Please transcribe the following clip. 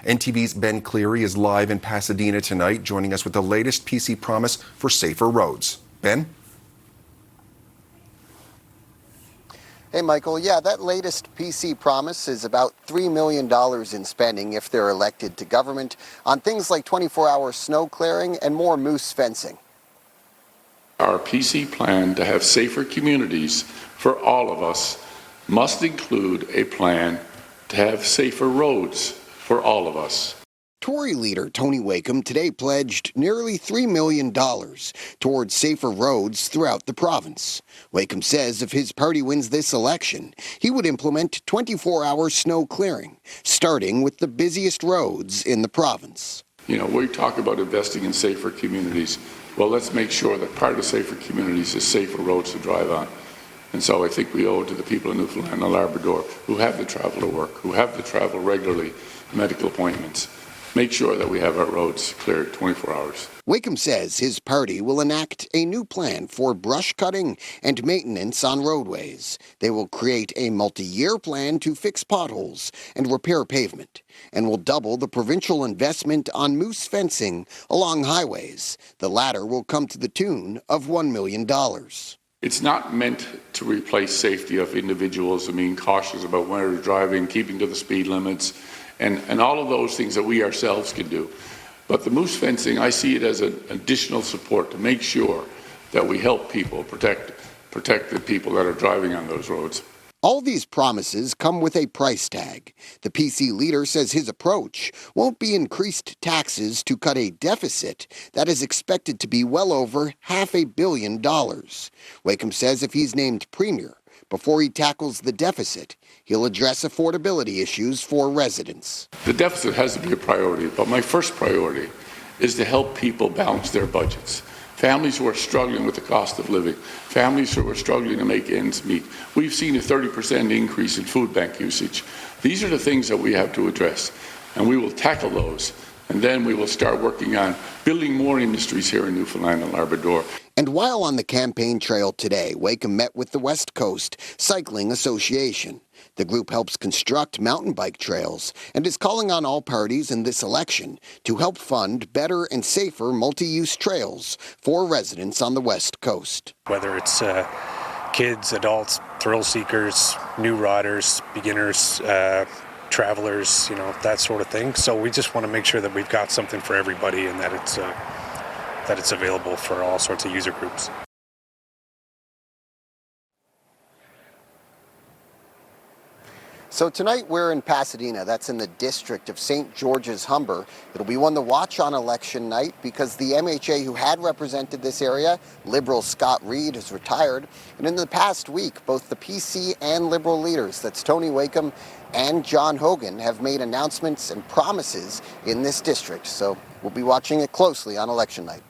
NTV's Ben Cleary is live in Pasadena tonight, joining us with the latest PC promise for safer roads. Ben? Hey, Michael. Yeah, that latest PC promise is about $3 million in spending if they're elected to government on things like 24-hour snow clearing and more moose fencing. Our PC plan to have safer communities for all of us must include a plan to have safer roads for all of us. Tory leader Tony Wakeham today pledged nearly $3 million towards safer roads throughout the province. Wakeham says if his party wins this election, he would implement 24-hour snow clearing, starting with the busiest roads in the province. You know, we talk about investing in safer communities. Well, let's make sure that part of safer communities is safer roads to drive on. And so I think we owe it to the people of Newfoundland and Labrador who have to travel to work, who have to travel regularly, medical appointments. Make sure that we have our roads cleared 24 hours. Wakeham says his party will enact a new plan for brush cutting and maintenance on roadways. They will create a multi-year plan to fix potholes and repair pavement, and will double the provincial investment on moose fencing along highways. The latter will come to the tune of $1 million. It's not meant to replace safety of individuals and being cautious about when they're driving, keeping to the speed limits, and all of those things that we ourselves can do. But the moose fencing, I see it as an additional support to make sure that we help people protect the people that are driving on those roads. All these promises come with a price tag. The PC leader says his approach won't be increased taxes to cut a deficit that is expected to be well over $500 million. Wakeham says if he's named premier, before he tackles the deficit, he'll address affordability issues for residents. The deficit has to be a priority, but my first priority is to help people balance their budgets. Families who are struggling with the cost of living, families who are struggling to make ends meet. We've seen a 30% increase in food bank usage. These are the things that we have to address, and we will tackle those. And then we will start working on building more industries here in Newfoundland and Labrador. And while on the campaign trail today, Wakeham met with the West Coast Cycling Association. The group helps construct mountain bike trails and is calling on all parties in this election to help fund better and safer multi-use trails for residents on the West Coast. Whether it's kids, adults, thrill seekers, new riders, beginners, travelers, you know, that sort of thing. So we just want to make sure that we've got something for everybody and that it's available for all sorts of user groups. So tonight we're in Pasadena. That's in the district of St. George's Humber. It'll be one to watch on election night because the MHA who had represented this area, Liberal Scott Reid, has retired. And in the past week, both the PC and Liberal leaders, that's Tony Wakeham and John Hogan, have made announcements and promises in this district. So we'll be watching it closely on election night.